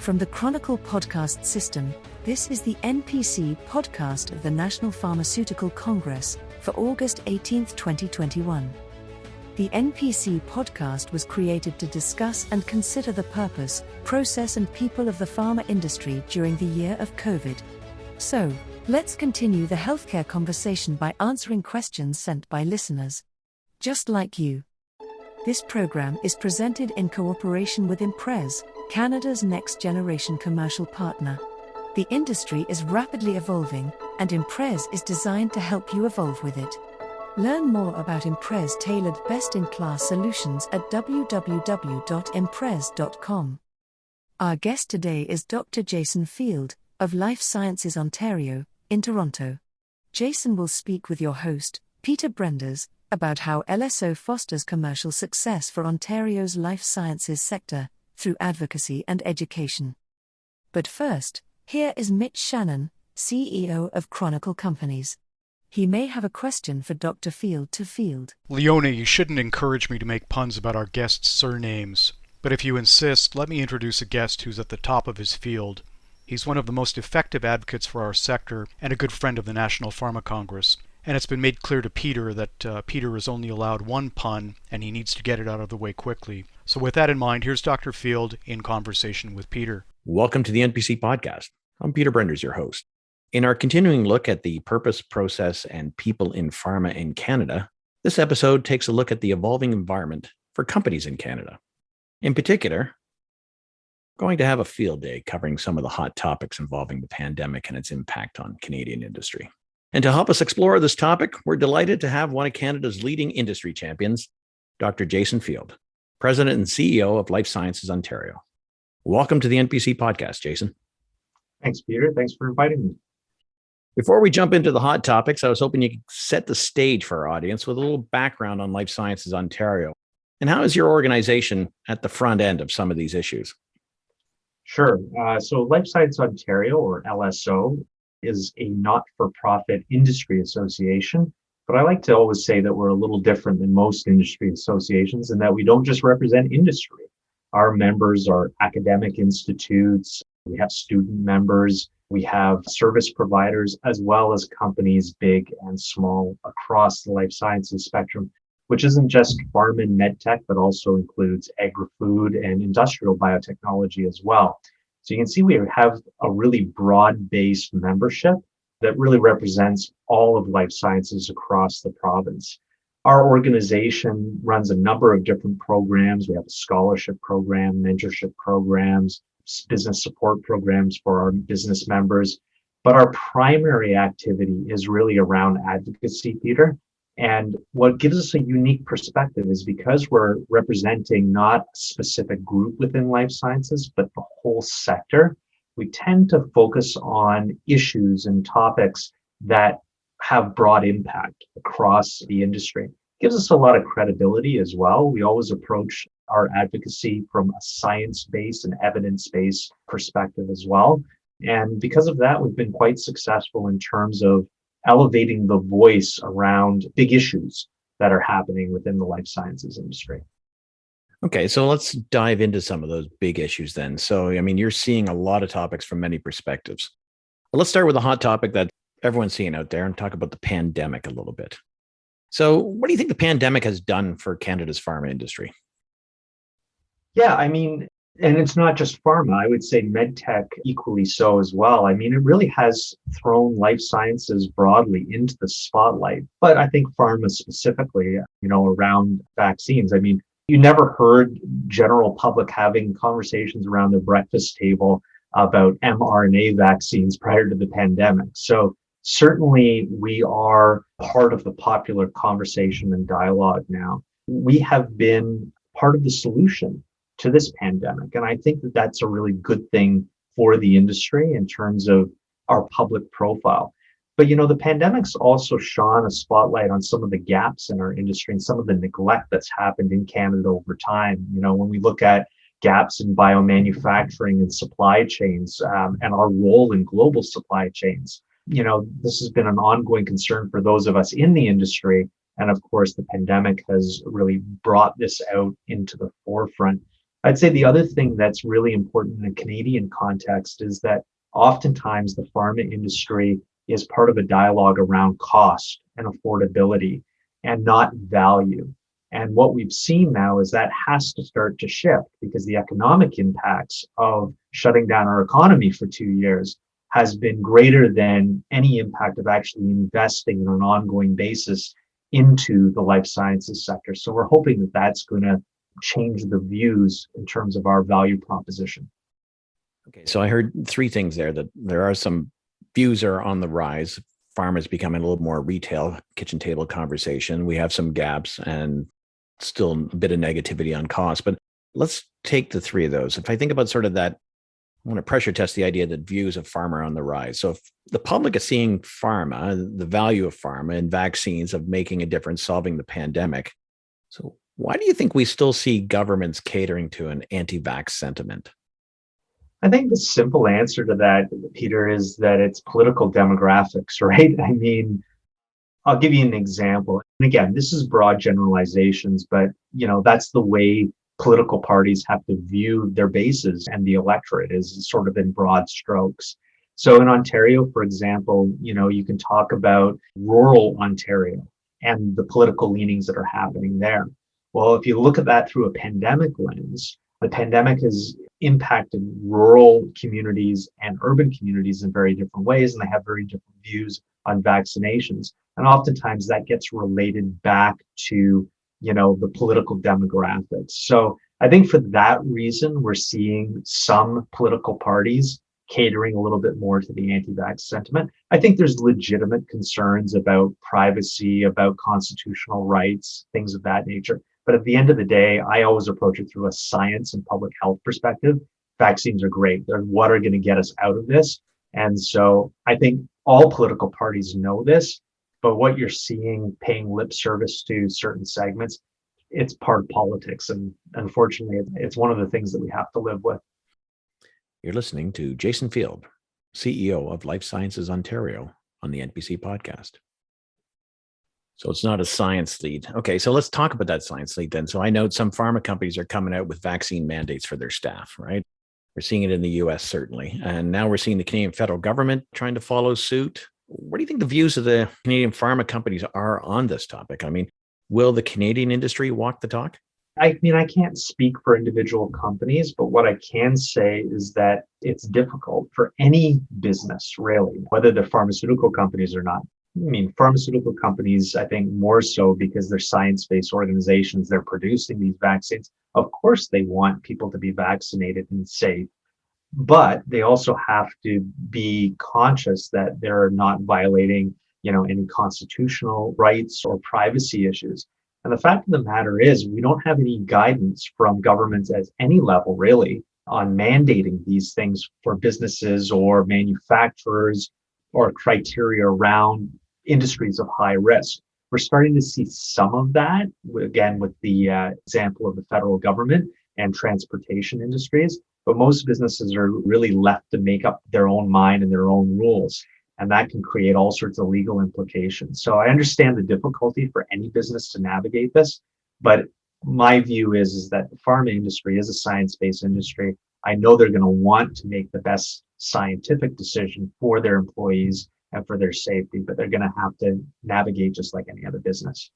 From the Chronicle podcast system, this is the NPC podcast of the National Pharmaceutical Congress for August 18, 2021. The NPC podcast was created to discuss and consider the purpose, process and people of the pharma industry during the year of COVID. So, let's continue the healthcare conversation by answering questions sent by listeners just like you. This program is presented in cooperation with Imprez, Canada's next-generation commercial partner. The industry is rapidly evolving, and Imprez is designed to help you evolve with it. Learn more about Imprez tailored best-in-class solutions at www.imprez.com. Our guest today is Dr. Jason Field, of Life Sciences Ontario, in Toronto. Jason will speak with your host, Peter Brenders, about how LSO fosters commercial success for Ontario's life sciences sector, through advocacy and education. But first, here is Mitch Shannon, CEO of Chronicle Companies. He may have a question for Dr. Field to field. Leone, you shouldn't encourage me to make puns about our guests' surnames, but if you insist, let me introduce a guest who's at the top of his field. He's one of the most effective advocates for our sector and a good friend of the National Pharma Congress. And it's been made clear to Peter that Peter is only allowed one pun, and he needs to get it out of the way quickly. So with that in mind, here's Dr. Field in conversation with Peter. Welcome to the NPC podcast. I'm Peter Brenders, your host. In our continuing look at the purpose, process, and people in pharma in Canada, this episode takes a look at the evolving environment for companies in Canada. In particular, I'm going to have a field day covering some of the hot topics involving the pandemic and its impact on Canadian industry. And to help us explore this topic, we're delighted to have one of Canada's leading industry champions, Dr. Jason Field, President and CEO of Life Sciences Ontario. Welcome to the NPC podcast, Jason. Thanks, Peter. Thanks for inviting me. Before we jump into the hot topics, I was hoping you could set the stage for our audience with a little background on Life Sciences Ontario. And how is your organization at the front end of some of these issues? Sure. So Life Sciences Ontario, or LSO, is a not-for-profit industry association, but I like to always say that we're a little different than most industry associations in that we don't just represent industry. Our members are academic institutes, we have student members, we have service providers, as well as companies big and small across the life sciences spectrum, which isn't just pharma and medtech, but also includes agri-food and industrial biotechnology as well. So you can see we have a really broad-based membership that really represents all of life sciences across the province. Our organization runs a number of different programs. We have a scholarship program, mentorship programs, business support programs for our business members. But our primary activity is really around advocacy, Peter. And what gives us a unique perspective is because we're representing not a specific group within life sciences, but the whole sector, we tend to focus on issues and topics that have broad impact across the industry. It gives us a lot of credibility as well. We always approach our advocacy from a science-based and evidence-based perspective as well. And because of that, we've been quite successful in terms of elevating the voice around big issues that are happening within the life sciences industry. Okay, so let's dive into some of those big issues then. So, you're seeing a lot of topics from many perspectives. But let's start with a hot topic that everyone's seeing out there and talk about the pandemic a little bit. So what do you think the pandemic has done for Canada's pharma industry? Yeah, and it's not just pharma. I would say medtech equally so as well. It really has thrown life sciences broadly into the spotlight. But I think pharma specifically, around vaccines. You never heard general public having conversations around the breakfast table about mRNA vaccines prior to the pandemic. So certainly we are part of the popular conversation and dialogue now. We have been part of the solution to this pandemic. And I think that that's a really good thing for the industry in terms of our public profile. But, the pandemic's also shone a spotlight on some of the gaps in our industry and some of the neglect that's happened in Canada over time. When we look at gaps in biomanufacturing and supply chains and our role in global supply chains, this has been an ongoing concern for those of us in the industry. And of course, the pandemic has really brought this out into the forefront. I'd say the other thing that's really important in a Canadian context is that oftentimes the pharma industry is part of a dialogue around cost and affordability and not value. And what we've seen now is that has to start to shift because the economic impacts of shutting down our economy for 2 years has been greater than any impact of actually investing on an ongoing basis into the life sciences sector. So we're hoping that that's going to change the views in terms of our value proposition. Okay, so I heard three things there, that there are some views are on the rise. Pharma's becoming a little more retail, kitchen table conversation. We have some gaps and still a bit of negativity on cost. But let's take the three of those. If I think about sort of that, I want to pressure test the idea that views of pharma are on the rise. So if the public is seeing pharma, the value of pharma and vaccines of making a difference, solving the pandemic, so why do you think we still see governments catering to an anti-vax sentiment? I think the simple answer to that, Peter, is that it's political demographics, right? I mean, I'll give you an example. And again, this is broad generalizations, but that's the way political parties have to view their bases and the electorate is sort of in broad strokes. So in Ontario, for example, you can talk about rural Ontario and the political leanings that are happening there. Well, if you look at that through a pandemic lens, the pandemic has impacted rural communities and urban communities in very different ways, and they have very different views on vaccinations. And oftentimes that gets related back to, the political demographics. So I think for that reason, we're seeing some political parties catering a little bit more to the anti-vax sentiment. I think there's legitimate concerns about privacy, about constitutional rights, things of that nature. But at the end of the day, I always approach it through a science and public health perspective. Vaccines are great. They're what are going to get us out of this. And so I think all political parties know this, but what you're seeing paying lip service to certain segments, it's part of politics. And unfortunately, it's one of the things that we have to live with. You're listening to Jason Field, CEO of Life Sciences Ontario, on the NPC podcast. So it's not a science lead. Okay, so let's talk about that science lead then. So I know some pharma companies are coming out with vaccine mandates for their staff, right? We're seeing it in the US, certainly. And now we're seeing the Canadian federal government trying to follow suit. What do you think the views of the Canadian pharma companies are on this topic? I mean, will the Canadian industry walk the talk? I mean, I can't speak for individual companies, but what I can say is that it's difficult for any business, really, whether they're pharmaceutical companies or not. I mean, pharmaceutical companies, I think more so because they're science-based organizations, they're producing these vaccines. Of course, they want people to be vaccinated and safe, but they also have to be conscious that they're not violating, any constitutional rights or privacy issues. And the fact of the matter is, we don't have any guidance from governments at any level, really, on mandating these things for businesses or manufacturers or criteria around industries of high risk. We're starting to see some of that, again, with the example of the federal government and transportation industries. But most businesses are really left to make up their own mind and their own rules. And that can create all sorts of legal implications. So I understand the difficulty for any business to navigate this. But my view is that the pharma industry is a science-based industry. I know they're going to want to make the best scientific decision for their employees and for their safety, but they're going to have to navigate just like any other business.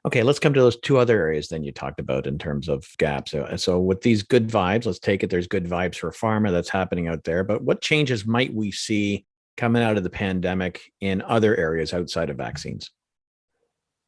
Okay, let's come to those two other areas then you talked about in terms of gaps. So with these good vibes, let's take it there's good vibes for pharma that's happening out there, but what changes might we see coming out of the pandemic in other areas outside of vaccines?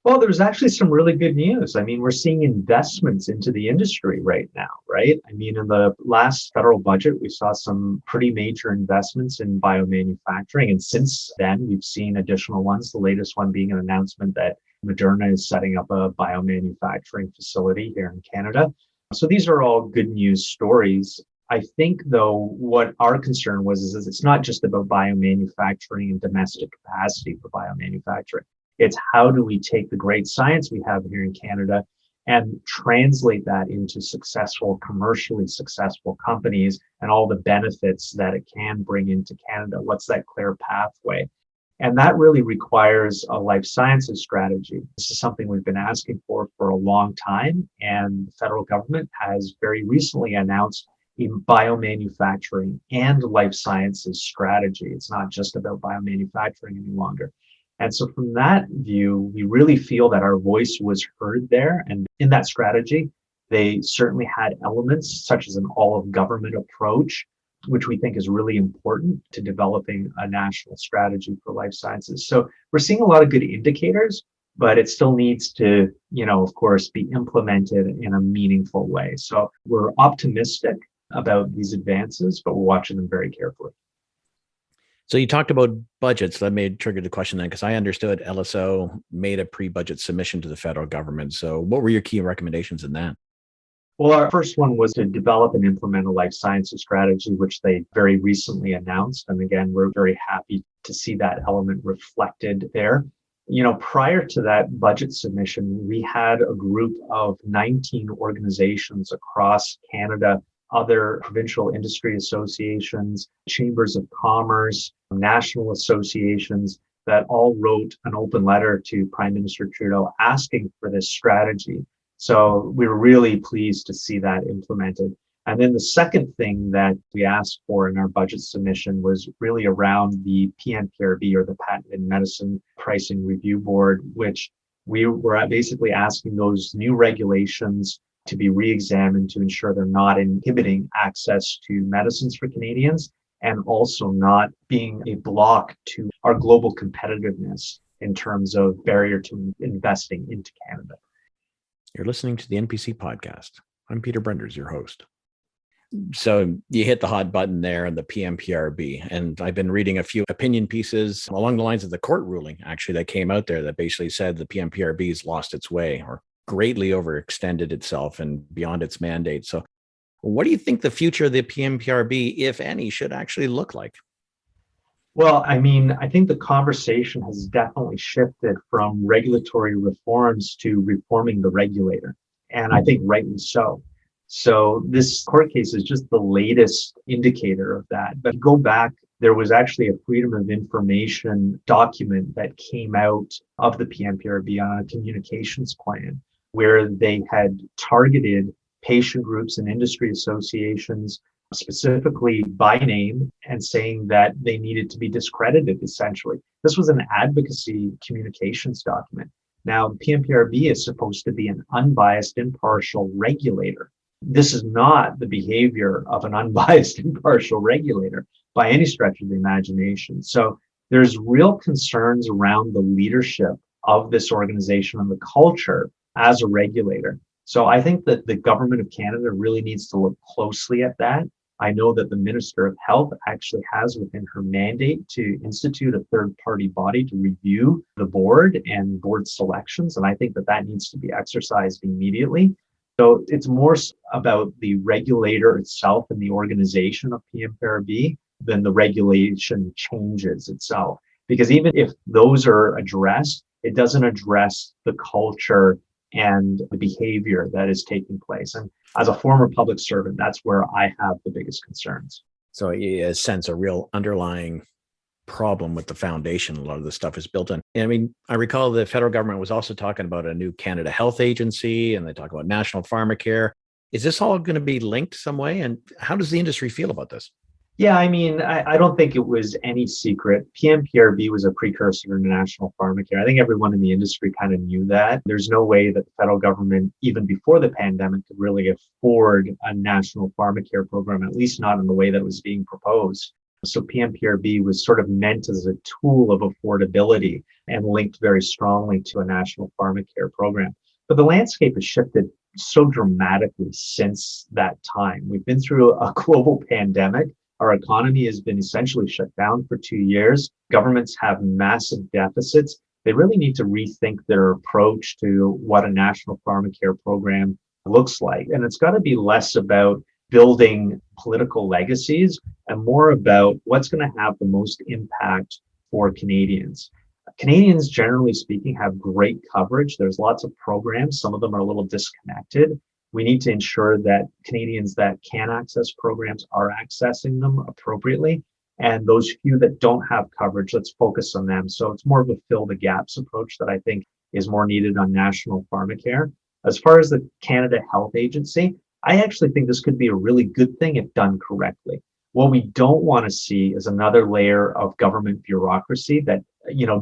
Well, there's actually some really good news. I mean, we're seeing investments into the industry right now, right? I mean, in the last federal budget, we saw some pretty major investments in biomanufacturing. And since then, we've seen additional ones, the latest one being an announcement that Moderna is setting up a biomanufacturing facility here in Canada. So these are all good news stories. I think, though, what our concern was is it's not just about biomanufacturing and domestic capacity for biomanufacturing. It's how do we take the great science we have here in Canada and translate that into successful, commercially successful companies and all the benefits that it can bring into Canada. What's that clear pathway? And that really requires a life sciences strategy. This is something we've been asking for a long time. And the federal government has very recently announced a biomanufacturing and life sciences strategy. It's not just about biomanufacturing any longer. And so from that view, we really feel that our voice was heard there. And in that strategy, they certainly had elements such as an all of government approach, which we think is really important to developing a national strategy for life sciences. So we're seeing a lot of good indicators, but it still needs to, of course, be implemented in a meaningful way. So we're optimistic about these advances, but we're watching them very carefully. So you talked about budgets. That may trigger the question then, because I understood LSO made a pre-budget submission to the federal government. So what were your key recommendations in that? Well, our first one was to develop and implement a life sciences strategy, which they very recently announced. And again, we're very happy to see that element reflected there. Prior to that budget submission, we had a group of 19 organizations across Canada, other provincial industry associations, chambers of commerce, national associations that all wrote an open letter to Prime Minister Trudeau asking for this strategy. So we were really pleased to see that implemented. And then the second thing that we asked for in our budget submission was really around the PMPRB, or the Patent and Medicine Pricing Review Board, which we were basically asking those new regulations to be re-examined to ensure they're not inhibiting access to medicines for Canadians, and also not being a block to our global competitiveness in terms of barrier to investing into Canada. You're listening to the NPC podcast. I'm Peter Brenders, your host. So you hit the hot button there on the PMPRB. And I've been reading a few opinion pieces along the lines of the court ruling, actually, that came out there that basically said the PMPRB has lost its way or greatly overextended itself and beyond its mandate. So what do you think the future of the PMPRB, if any, should actually look like? Well, I think the conversation has definitely shifted from regulatory reforms to reforming the regulator, and I think rightly so. So this court case is just the latest indicator of that. But go back, there was actually a Freedom of Information document that came out of the PMPRB on a communications plan, where they had targeted patient groups and industry associations specifically by name and saying that they needed to be discredited, essentially. This was an advocacy communications document. Now, the PMPRB is supposed to be an unbiased, impartial regulator. This is not the behavior of an unbiased, impartial regulator by any stretch of the imagination. So there's real concerns around the leadership of this organization and the culture as a regulator. So I think that the government of Canada really needs to look closely at that. I know that the Minister of Health actually has within her mandate to institute a third-party body to review the board and board selections. And I think that that needs to be exercised immediately. So it's more about the regulator itself and the organization of PMPRB than the regulation changes itself. Because even if those are addressed, it doesn't address the culture and the behavior that is taking place. And as a former public servant, that's where I have the biggest concerns. So you sense a real underlying problem with the foundation. A lot of the stuff is built on. And I recall the federal government was also talking about a new Canada Health Agency, and they talk about national pharmacare. Is this all going to be linked some way? And how does the industry feel about this? Yeah, I don't think it was any secret. PMPRB was a precursor to national pharmacare. I think everyone in the industry kind of knew that. There's no way that the federal government, even before the pandemic, could really afford a national pharmacare program, at least not in the way that it was being proposed. So PMPRB was sort of meant as a tool of affordability and linked very strongly to a national pharmacare program. But the landscape has shifted so dramatically since that time. We've been through a global pandemic. Our economy has been essentially shut down for 2 years. Governments have massive deficits. They really need to rethink their approach to what a national pharmacare program looks like. And it's got to be less about building political legacies and more about what's going to have the most impact for Canadians. Canadians, generally speaking, have great coverage. There's lots of programs. Some of them are a little disconnected. We need to ensure that Canadians that can access programs are accessing them appropriately. And those few that don't have coverage, let's focus on them. So it's more of a fill the gaps approach that I think is more needed on national pharmacare. As far as the Canada Health Agency, I actually think this could be a really good thing if done correctly. What we don't want to see is another layer of government bureaucracy that,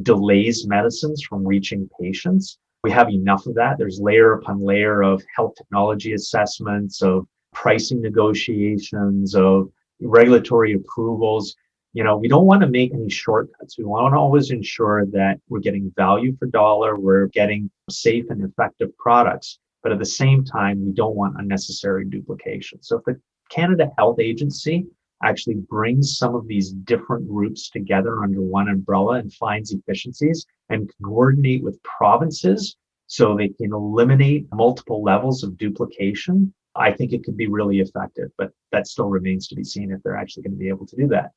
delays medicines from reaching patients. We have enough of that. There's layer upon layer of health technology assessments, of pricing negotiations, of regulatory approvals. We don't want to make any shortcuts. We want to always ensure that we're getting value for dollar, we're getting safe and effective products, but at the same time, we don't want unnecessary duplication. So if the Canada Health Agency actually brings some of these different groups together under one umbrella and finds efficiencies and coordinate with provinces so they can eliminate multiple levels of duplication, I think it could be really effective, but that still remains to be seen if they're actually going to be able to do that.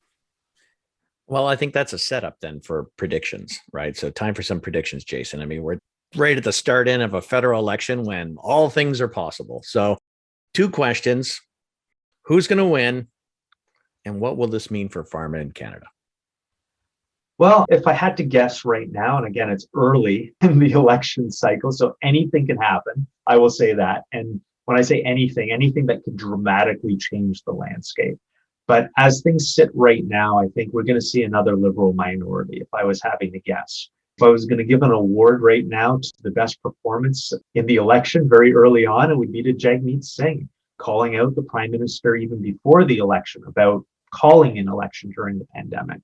Well, I think that's a setup then for predictions, right? So time for some predictions, Jason. I mean, we're right at the start in of a federal election when all things are possible. So 2 questions. Who's going to win? And what will this mean for pharma in Canada? Well, if I had to guess right now, and again, it's early in the election cycle, so anything can happen, I will say that. And when I say anything that could dramatically change the landscape. But as things sit right now, I think we're going to see another Liberal minority, if I was having to guess. If I was going to give an award right now to the best performance in the election very early on, it would be to Jagmeet Singh, calling out the Prime Minister even before the election about calling an election during the pandemic.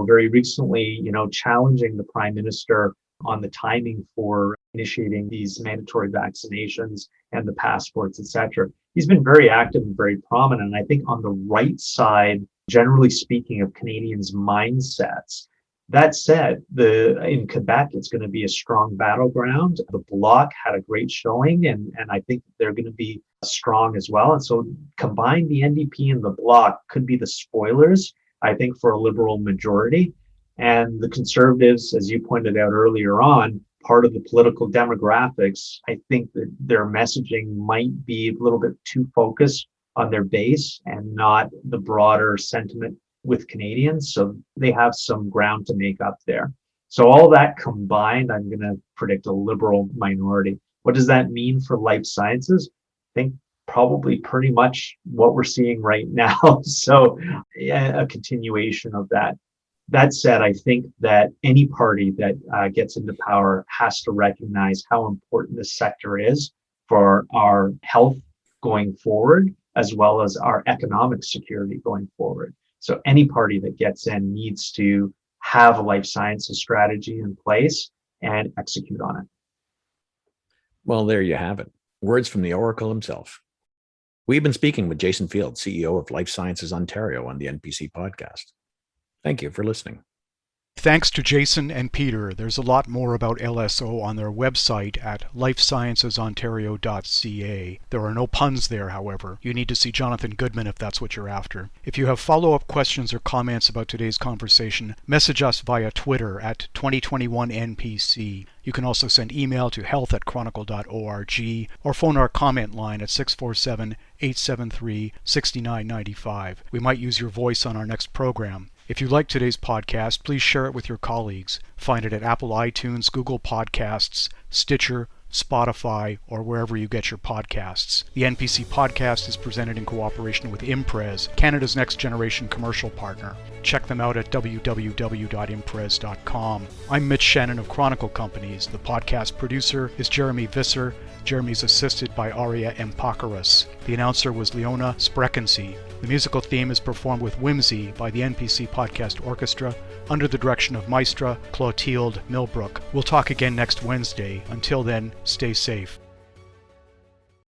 Very recently, challenging the Prime Minister on the timing for initiating these mandatory vaccinations and the passports, etc. He's been very active and very prominent. And I think on the right side, generally speaking, of Canadians' mindsets. That said, in Quebec, it's going to be a strong battleground. The Bloc had a great showing, and I think they're going to be strong as well. And so combine the NDP and the Bloc could be the spoilers, I think, for a Liberal majority. And the Conservatives, as you pointed out earlier on, part of the political demographics, I think that their messaging might be a little bit too focused on their base and not the broader sentiment with Canadians. So they have some ground to make up there. So all that combined, I'm going to predict a Liberal minority. What does that mean for life sciences? I think probably pretty much what we're seeing right now. So a continuation of that. That said, I think that any party that gets into power has to recognize how important this sector is for our health going forward, as well as our economic security going forward. So any party that gets in needs to have a life sciences strategy in place and execute on it. Well, there you have it. Words from the Oracle himself. We've been speaking with Jason Field, CEO of Life Sciences Ontario on the NPC podcast. Thank you for listening. Thanks to Jason and Peter. There's a lot more about LSO on their website at lifesciencesontario.ca. There are no puns there, however. You need to see Jonathan Goodman if that's what you're after. If you have follow-up questions or comments about today's conversation, message us via Twitter at 2021NPC. You can also send email to health@chronicle.org or phone our comment line at 647-873-6995. We might use your voice on our next program. If you like today's podcast, please share it with your colleagues. Find it at Apple iTunes, Google Podcasts, Stitcher, Spotify, or wherever you get your podcasts. The NPC podcast is presented in cooperation with Imprez, Canada's next generation commercial partner. Check them out at www.imprez.com. I'm Mitch Shannon of Chronicle Companies. The podcast producer is Jeremy Visser. Jeremy's assisted by Aria Empakaris. The announcer was Leona Spreckency. The musical theme is performed with Whimsy by the NPC Podcast Orchestra under the direction of Maestra Clotilde Milbrook. We'll talk again next Wednesday. Until then, stay safe.